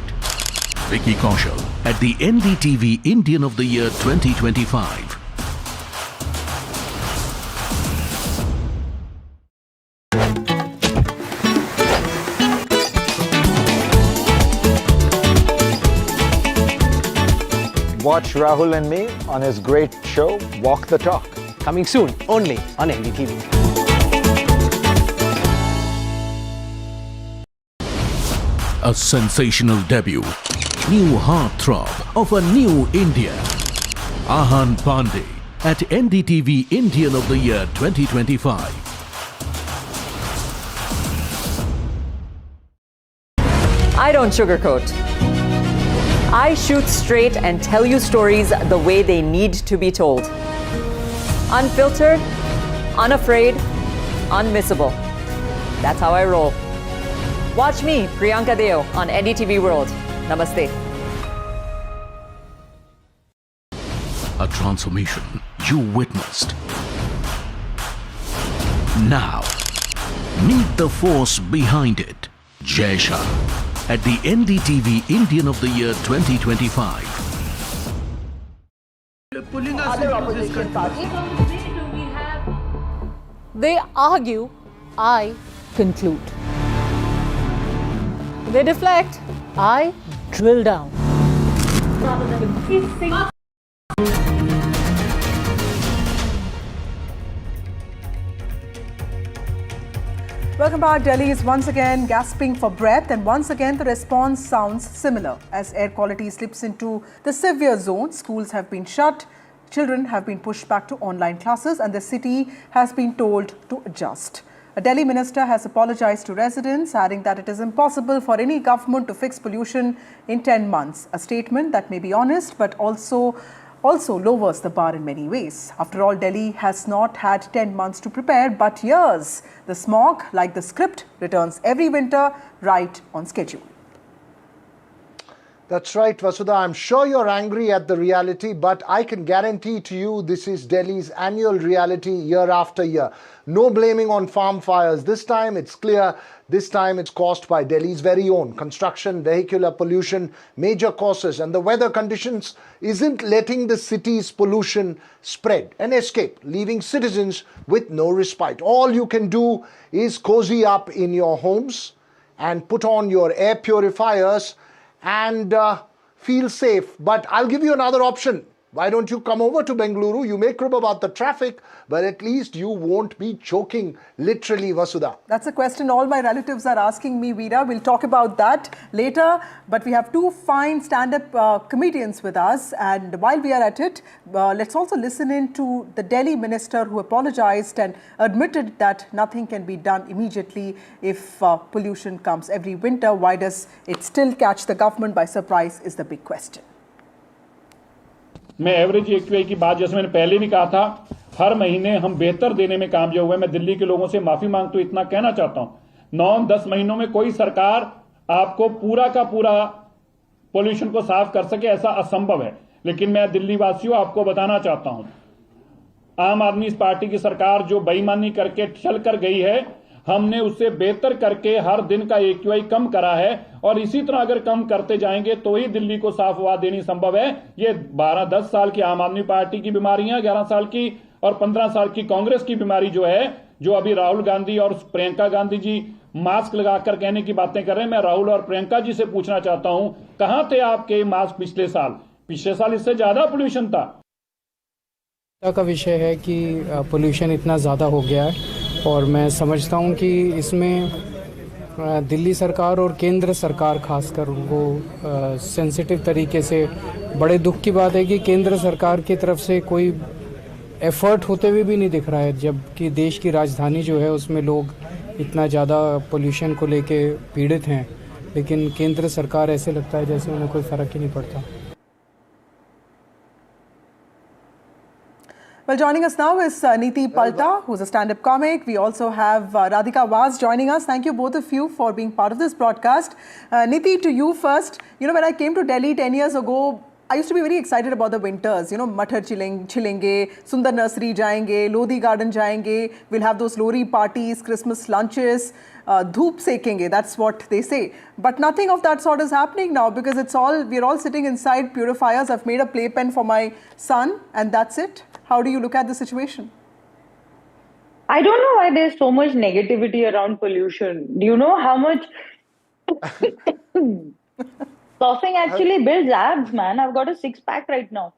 Vicky Kaushal at the NDTV Indian of the Year 2025. Watch Rahul and me on his great show, Walk the Talk. Coming soon, only on NDTV. A sensational debut. New heartthrob of a new India. Ahan Pandey at NDTV Indian of the Year 2025. I don't sugarcoat. I shoot straight and tell you stories the way they need to be told. Unfiltered, unafraid, unmissable. That's how I roll. Watch me, Priyanka Deo, on NDTV World. Namaste. A transformation you witnessed. Now, meet the force behind it. Jai Shah at the NDTV Indian of the Year 2025. Other opposition parties. They argue, I conclude. They deflect, I drill down. Welcome back. Delhi is once again gasping for breath, and once again the response sounds similar. As air quality slips into the severe zone, schools have been shut, children have been pushed back to online classes, and the city has been told to adjust. A Delhi minister has apologized to residents, adding that it is impossible for any government to fix pollution in 10 months. A statement that may be honest, but also lowers the bar in many ways. After all, Delhi has not had 10 months to prepare, but years. The smog, like the script, returns every winter right on schedule. That's right, Vasudha. I'm sure you're angry at the reality, but I can guarantee to you this is Delhi's annual reality year after year. No blaming on farm fires. This time it's clear. This time it's caused by Delhi's very own construction, vehicular pollution, major causes, and the weather conditions isn't letting the city's pollution spread and escape, leaving citizens with no respite. All you can do is cozy up in your homes and put on your air purifiers and feel safe. But I'll give you another option. Why don't you come over to Bengaluru? You may crib about the traffic, but at least you won't be choking, literally, Vasudha. That's a question all my relatives are asking me, Veera. We'll talk about that later. But we have two fine stand-up comedians with us. And while we are at it, let's also listen in to the Delhi minister who apologized and admitted that nothing can be done immediately if pollution comes every winter. Why does it still catch the government by surprise is the big question. मैं average AQI की बात जैसे मैंने पहले भी कहा था, हर महीने हम बेहतर देने में कामयाब हुए। मैं दिल्ली के लोगों से माफी मांगता हूं, इतना कहना चाहता हूं। 9-10 महीनों में कोई सरकार आपको पूरा का पूरा पोल्यूशन को साफ कर सके, ऐसा असंभव है। लेकिन मैं दिल्ली वासियों आपको बताना चाहता हूं, आम आदमी पार्टी की सरकार जो बेईमानी करके चल कर गई है, हमने उससे बेहतर करके हर दिन का एक्यूआई कम करा है और इसी तरह अगर कम करते जाएंगे तो ही दिल्ली को साफ हवा देनी संभव है। ये 12-10 साल की आम आदमी पार्टी की बीमारियां, 11 साल की और 15 साल की कांग्रेस की बीमारी जो है, जो अभी राहुल गांधी और प्रियंका गांधी जी मास्क लगाकर कहने की बातें कर रहे हैं। मैं राहुल और प्रियंका जी से पूछना चाहता हूं, कहां थे आपके मास्क पिछले साल इससे ज्यादा पोल्यूशन था। का विषय है कि पोल्यूशन इतना ज़्यादा हो गया है और मैं समझता हूं कि इसमें दिल्ली सरकार और केंद्र सरकार खासकर उनको सेंसिटिव तरीके से, बड़े दुख की बात है कि केंद्र सरकार की तरफ से कोई एफर्ट होते हुए भी नहीं दिख रहा है, जबकि देश की राजधानी जो है उसमें लोग इतना ज़्यादा पोल्यूशन को लेके पीड़ित हैं, लेकिन केंद्र सरकार ऐसे लगता है जैसे उन्हें कोई फ़र्क ही नहीं पड़ता। Well, joining us now is Neeti Palta, who's a stand-up comic. We also have Radhika Vaz joining us. Thank you both of you for being part of this broadcast. Neeti, to you first. You know, when I came to Delhi 10 years ago, I used to be very excited about the winters. You know, Mathar chilenge, Sundar Nursery jayenge, Lodi Garden jayenge. We'll have those Lori parties, Christmas lunches, dhoop sekenge. That's what they say. But nothing of that sort is happening now because we're all sitting inside purifiers. I've made a playpen for my son and that's it. How do you look at the situation? I don't know why there's so much negativity around pollution. Do you know how much coughing actually builds abs, man? I've got a six-pack right now.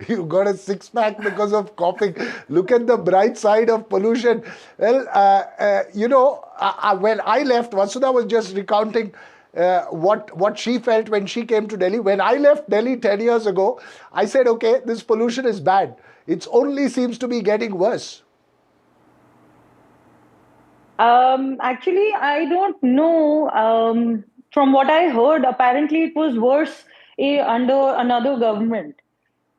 You got a six-pack because of coughing. Look at the bright side of pollution. Well, you know, when I left, Vasudha was just recounting what she felt when she came to Delhi. When I left Delhi 10 years ago, I said, okay, this pollution is bad. It only seems to be getting worse. Actually, I don't know. From what I heard, apparently it was worse under another government.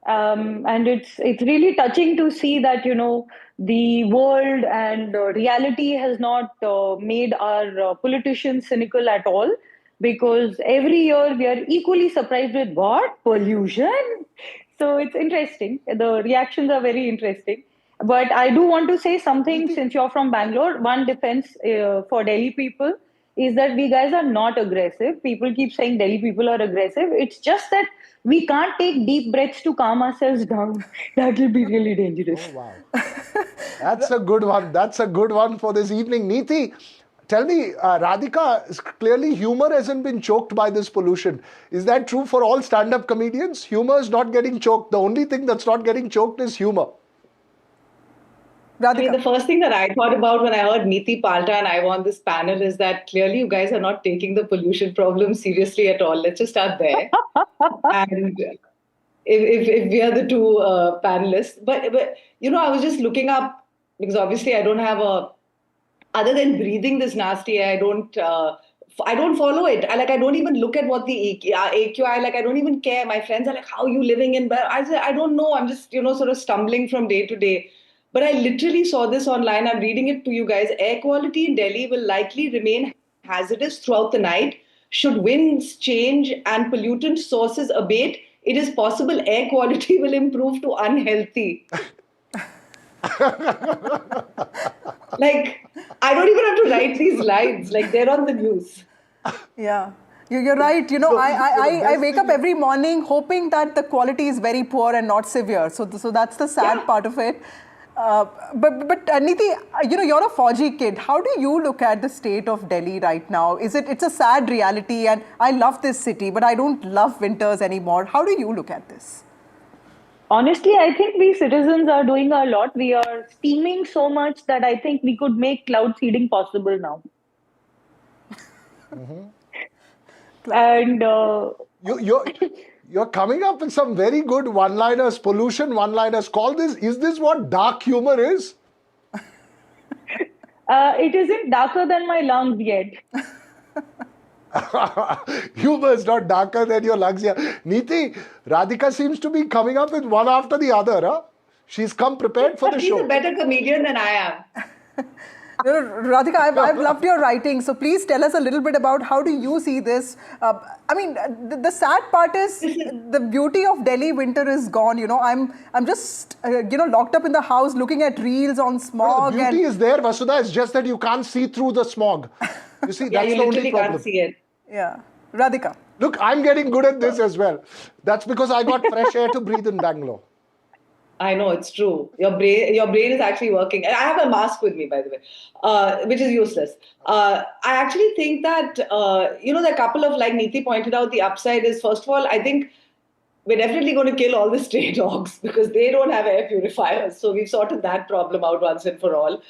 And it's really touching to see that, you know, the world and reality has not made our politicians cynical at all. Because every year we are equally surprised with what? Pollution. So it's interesting. The reactions are very interesting. But I do want to say something, since you're from Bangalore. One defense for Delhi people is that we guys are not aggressive. People keep saying Delhi people are aggressive. It's just that we can't take deep breaths to calm ourselves down. That will be really dangerous. Oh, wow. That's a good one. That's a good one for this evening. Neeti, tell me, Radhika, clearly humor hasn't been choked by this pollution. Is that true for all stand-up comedians? Humor is not getting choked. The only thing that's not getting choked is humor. Radhika. The first thing that I thought about when I heard Neeti Palta and I on this panel is that clearly you guys are not taking the pollution problem seriously at all. Let's just start there. And if we are the two panelists. But, you know, I was just looking up, because obviously I don't have other than breathing this nasty air, I don't follow it. I don't even look at what the AQI, I don't even care. My friends are like, how are you living in? But I say, I don't know. I'm just, you know, sort of stumbling from day to day. But I literally saw this online. I'm reading it to you guys. Air quality in Delhi will likely remain hazardous throughout the night. Should winds change and pollutant sources abate, it is possible air quality will improve to unhealthy. I don't even have to write these lines. They're on the news. Yeah. You're right. You know, I wake up every morning hoping that the quality is very poor and not severe. So that's the sad part of it. But Neeti, you know, you're a Fauji kid. How do you look at the state of Delhi right now? It's a sad reality, and I love this city, but I don't love winters anymore. How do you look at this? Honestly, I think we citizens are doing a lot. We are steaming so much that I think we could make cloud seeding possible now. And you're coming up with some very good one-liners, pollution one-liners. Is this what dark humor is? It isn't darker than my lungs yet. Humor is not darker than your lungs yet. Neeti, Radhika seems to be coming up with one after the other. Huh? She's come prepared for the show. She's a better comedian than I am. Radhika, I've loved your writing. So please tell us a little bit about how do you see this. I mean, the sad part is the beauty of Delhi winter is gone. You know, I'm just locked up in the house looking at reels on smog. The beauty is there, Vasudha. It's just that you can't see through the smog. You see, that's the only problem. Can't see it. Yeah, Radhika. Look, I'm getting good at this as well. That's because I got fresh air to breathe in Bangalore. I know, it's true. Your brain is actually working. And I have a mask with me, by the way, which is useless. I actually think that, there are a couple of, like Neeti pointed out, the upside is, first of all, I think we're definitely going to kill all the stray dogs because they don't have air purifiers. So we've sorted that problem out once and for all.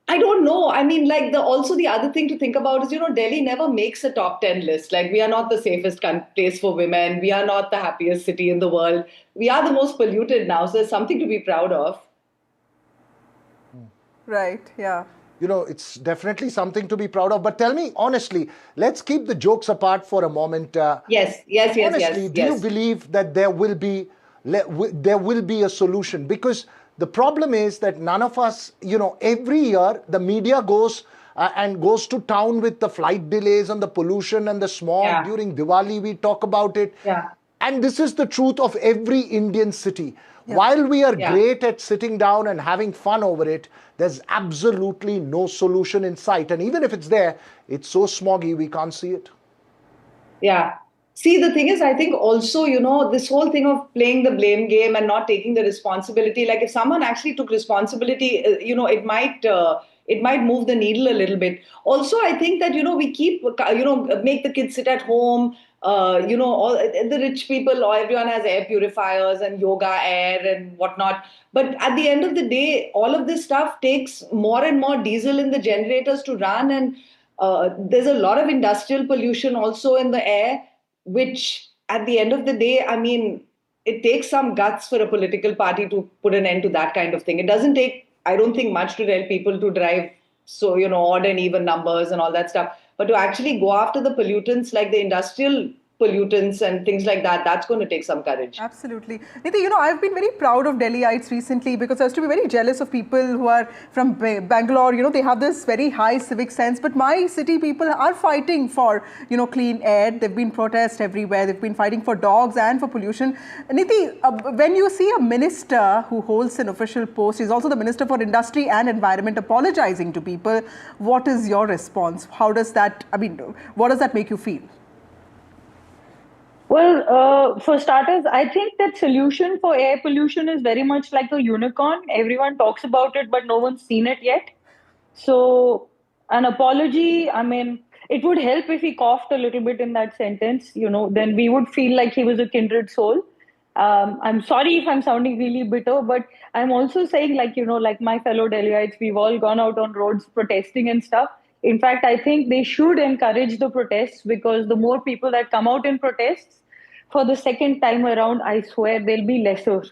I don't know. I mean, like also the other thing to think about is, Delhi never makes a top 10 list. Like we are not the safest place for women. We are not the happiest city in the world. We are the most polluted now. So there's something to be proud of. Right. Yeah. It's definitely something to be proud of. But tell me, honestly, let's keep the jokes apart for a moment. Yes. Honestly, do you believe that there will be a solution? Because the problem is that none of us, every year the media goes to town with the flight delays and the pollution and the smog. Yeah. During Diwali, we talk about it. Yeah. And this is the truth of every Indian city. Yeah. While we are great at sitting down and having fun over it, there's absolutely no solution in sight. And even if it's there, it's so smoggy, we can't see it. Yeah. See, the thing is, I think also, this whole thing of playing the blame game and not taking the responsibility, like if someone actually took responsibility, it might move the needle a little bit. Also, I think that, we keep, make the kids sit at home, all the rich people, everyone has air purifiers and yoga air and whatnot. But at the end of the day, all of this stuff takes more and more diesel in the generators to run. And there's a lot of industrial pollution also in the air, which at the end of the day, I mean, it takes some guts for a political party to put an end to that kind of thing. It doesn't take, I don't think, much to tell people to drive so, odd and even numbers and all that stuff. But to actually go after the pollutants like the industrial pollutants and things like that, that's going to take some courage. Absolutely. Neeti, I've been very proud of Delhiites recently because I used to be very jealous of people who are from Bangalore. They have this very high civic sense, but my city people are fighting for, clean air. They've been protests everywhere. They've been fighting for dogs and for pollution. Neeti, when you see a minister who holds an official post, he's also the Minister for Industry and Environment, apologizing to people, what is your response? How does that, what does that make you feel? Well, for starters, I think that solution for air pollution is very much like a unicorn. Everyone talks about it, but no one's seen it yet. So an apology, it would help if he coughed a little bit in that sentence, then we would feel like he was a kindred soul. I'm sorry if I'm sounding really bitter, but I'm also saying like my fellow Delhiites, we've all gone out on roads protesting and stuff. In fact, I think they should encourage the protests because the more people that come out in protests, for the second time around, I swear there'll be lesser.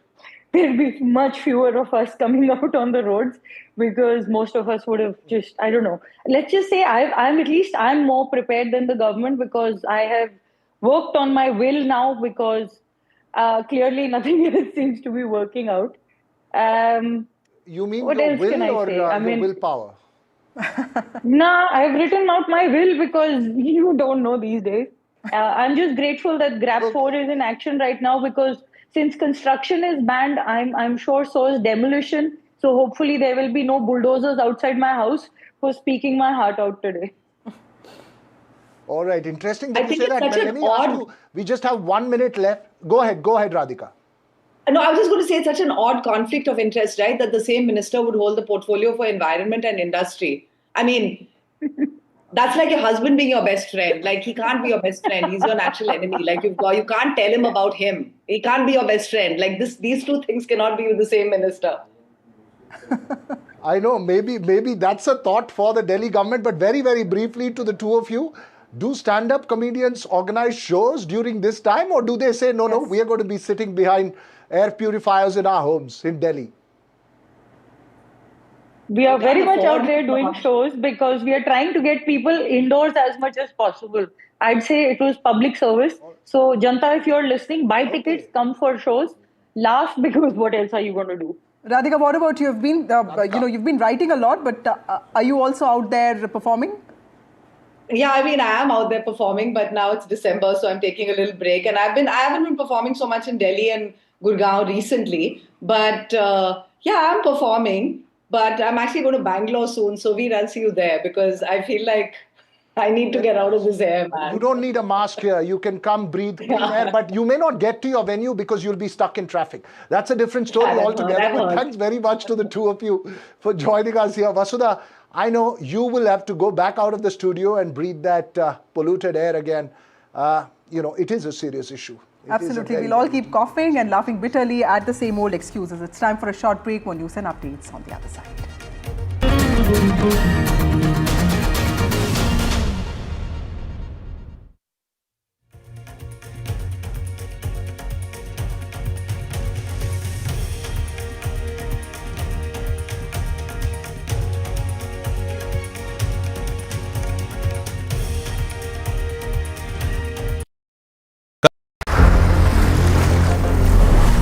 There'll be much fewer of us coming out on the roads because most of us would have just, I don't know. Let's just say I'm more prepared than the government because I have worked on my will now because clearly nothing else seems to be working out. You mean your will or your willpower? Nah, I've written out my will because you don't know these days. I'm just grateful that GRAP 4 is in action right now because since construction is banned, I'm sure so is demolition. So hopefully there will be no bulldozers outside my house for speaking my heart out today. All right, interesting that you say that. Let me ask you, we just have 1 minute left. Go ahead, Radhika. No, I was just going to say it's such an odd conflict of interest, right? That the same minister would hold the portfolio for environment and industry. That's like your husband being your best friend. Like, he can't be your best friend. He's your natural enemy. Like, you can't tell him about him. He can't be your best friend. Like, these two things cannot be with the same minister. I know, maybe that's a thought for the Delhi government, but very, very briefly to the two of you, do stand-up comedians organize shows during this time, or do they say, no, we are going to be sitting behind air purifiers in our homes in Delhi? We are very much out there doing shows because we are trying to get people indoors as much as possible. I'd say it was public service. So, Janta, if you're listening, buy tickets, come for shows, laugh because what else are you going to do? Radhika, what about you? You've been, you've been writing a lot, but are you also out there performing? Yeah, I am out there performing, but now it's December, so I'm taking a little break. And I haven't been performing so much in Delhi and Gurgaon recently, but I'm performing. But I'm actually going to Bangalore soon, so Veer, I'll see you there because I feel like I need to get out of this air, man. You don't need a mask here. You can come breathe clean air, but you may not get to your venue because you'll be stuck in traffic. That's a different story altogether. But thanks very much to the two of you for joining us here. Vasudha, I know you will have to go back out of the studio and breathe that polluted air again. It is a serious issue. Absolutely. We'll all keep coughing and laughing bitterly at the same old excuses. It's time for a short break. More news and updates on the other side.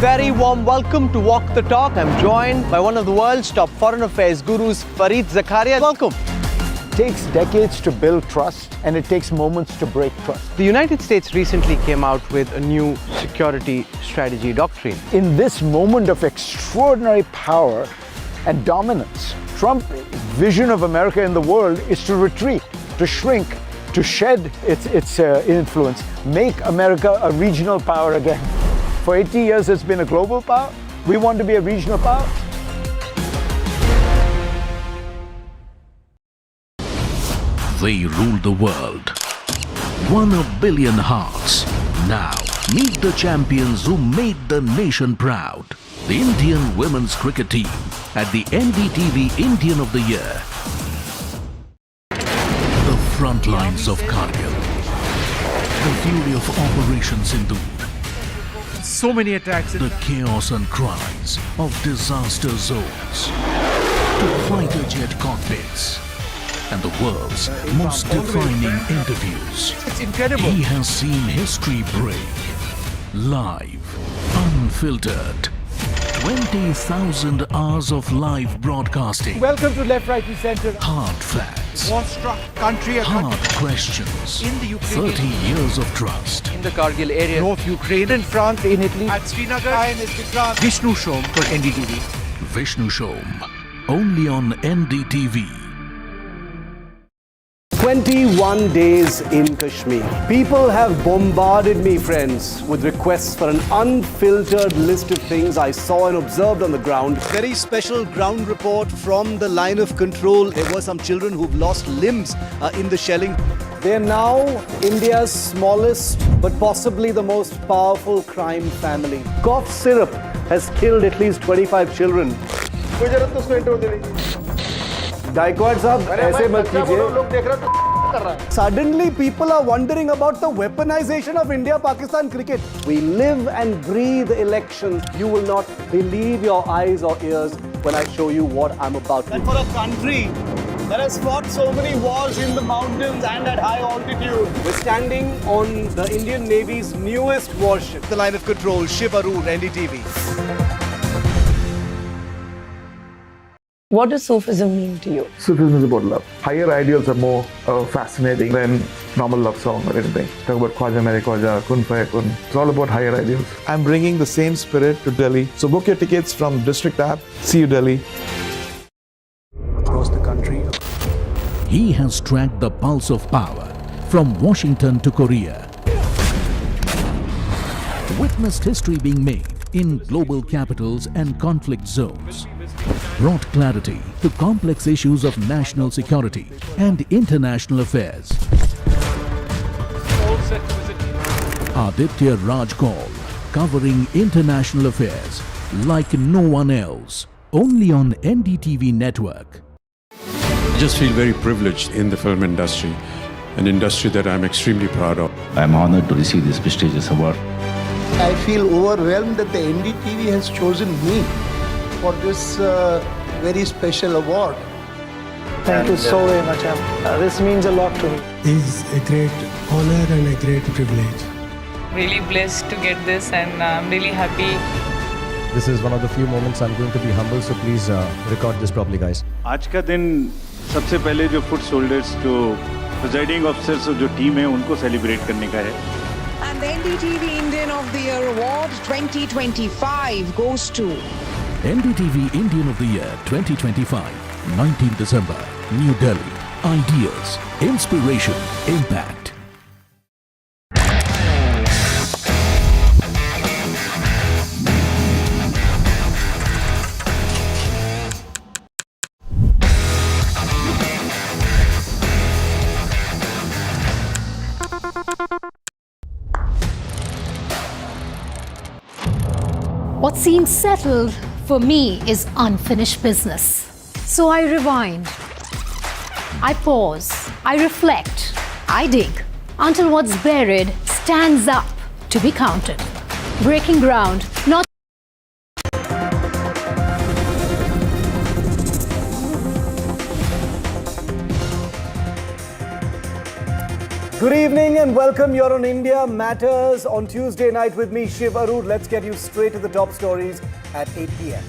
Very warm welcome to Walk the Talk. I'm joined by one of the world's top foreign affairs gurus, Fareed Zakaria. Welcome. It takes decades to build trust, and it takes moments to break trust. The United States recently came out with a new security strategy doctrine. In this moment of extraordinary power and dominance, Trump's vision of America in the world is to retreat, to shrink, to shed its influence, make America a regional power again. For 80 years, it's been a global power. We want to be a regional power. They rule the world. Won a billion hearts. Now, meet the champions who made the nation proud. The Indian women's cricket team at the NDTV Indian of the Year. The front lines of Kargil. The fury of Operation Sindhu. So many attacks. The chaos and cries of disaster zones. To fighter jet cockpits. And the world's most defining interviews. It's incredible. He has seen history break. Live. Unfiltered. 20,000 hours of live broadcasting. Welcome to Left, Right and Centre. Hard facts. War-struck country. Hard questions. In the Ukraine. 30 years of trust. In the Kargil area. North Ukraine. In France. In Italy. At Srinagar. Vishnu Shom for NDTV. Vishnu Shom. Only on NDTV. 21 days in Kashmir. People have bombarded me, friends, with requests for an unfiltered list of things I saw and observed on the ground. Very special ground report from the line of control. There were some children who've lost limbs in the shelling. They're now India's smallest, but possibly the most powerful crime family. Cough syrup has killed at least 25 children. Gaikwad sahab, aise mat kijiye. Suddenly people are wondering about the weaponization of India-Pakistan cricket. We live and breathe elections. You will not believe your eyes or ears when I show you what I'm about to do. And for a country that has fought so many wars in the mountains and at high altitude, we're standing on the Indian Navy's newest warship. The line of control, Shiv Arun, NDTV. What does Sufism mean to you? Sufism is about love. Higher ideals are more fascinating than normal love song or anything. Talk about Khwaja Mere Khwaja, Kun Faya Kun. It's all about higher ideals. I'm bringing the same spirit to Delhi. So book your tickets from District app. See you, Delhi. Across the country. He has tracked the pulse of power from Washington to Korea. Witnessed history being made in global capitals and conflict zones. Brought clarity to complex issues of national security and international affairs. Aditya Raj Kaul, covering international affairs like no one else, only on NDTV network. I just feel very privileged in the film industry, an industry that I'm extremely proud of. I'm honored to receive this prestigious award. I feel overwhelmed that the NDTV has chosen me for this very special award. Thank you so very much. This means a lot to me. It's a great honor and a great privilege. Really blessed to get this, and I'm really happy. This is one of the few moments I'm going to be humble, so please record this properly, guys. आज का दिन सबसे पहले जो foot shoulders जो presiding officers जो team है उनको सेलिब्रेट करने का है. And the NDTV Indian of the Year Award 2025 goes to NDTV Indian of the Year 2025, 19 December, New Delhi. Ideas, inspiration, impact. What seems settled for me is unfinished business. So I rewind, I pause, I reflect, I dig until what's buried stands up to be counted. Breaking ground, not Good evening and welcome. You're on India Matters on Tuesday night with me, Shiv Arur. Let's get you straight to the top stories at 8 p.m.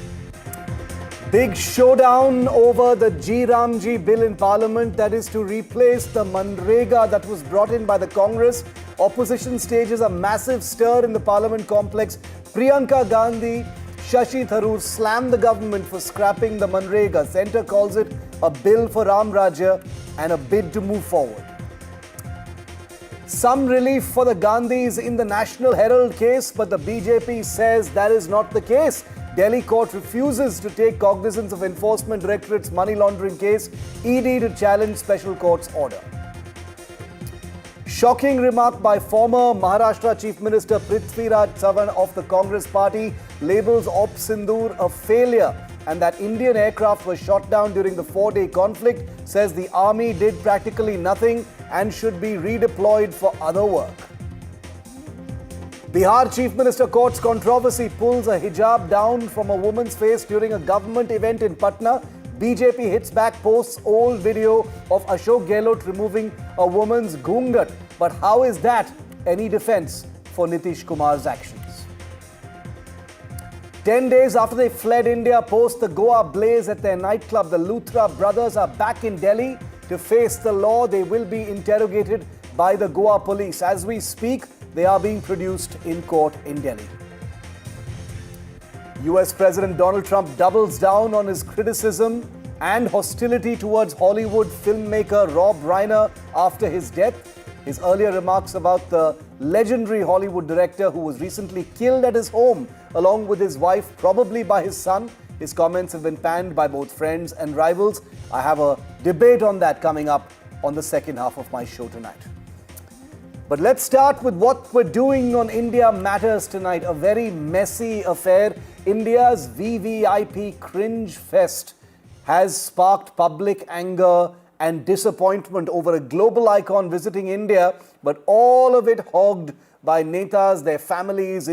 Big showdown over the G Ramji bill in Parliament, that is to replace the MGNREGA that was brought in by the Congress. Opposition stages a massive stir in the Parliament complex. Priyanka Gandhi, Shashi Tharoor slammed the government for scrapping the MGNREGA. Centre calls it a bill for Ram Rajya and a bid to move forward. Some relief for the Gandhis in the National Herald case, but the BJP says that is not the case. Delhi court refuses to take cognizance of Enforcement Directorate's money laundering case, ED to challenge special court's order. Shocking remark by former Maharashtra Chief Minister Prithviraj Chavan of the Congress party, labels Op Sindoor a failure and that Indian aircraft was shot down during the 4-day conflict, says the army did practically nothing and should be redeployed for other work. Bihar Chief Minister court's controversy, pulls a hijab down from a woman's face during a government event in Patna. BJP hits back, posts old video of Ashok Gehlot removing a woman's ghungat. But how is that any defense for Nitish Kumar's actions? 10 days after they fled India post the Goa blaze at their nightclub, the Luthra brothers are back in Delhi to face the law. They will be interrogated by the Goa police. As we speak, they are being produced in court in Delhi. US President Donald Trump doubles down on his criticism and hostility towards Hollywood filmmaker Rob Reiner after his death. His earlier remarks about the legendary Hollywood director who was recently killed at his home along with his wife, probably by his son. His comments have been panned by both friends and rivals. I have a debate on that coming up on the second half of my show tonight. But let's start with what we're doing on India Matters tonight. A very messy affair. India's VVIP cringe fest has sparked public anger and disappointment over a global icon visiting India, but all of it hogged by netas, their families,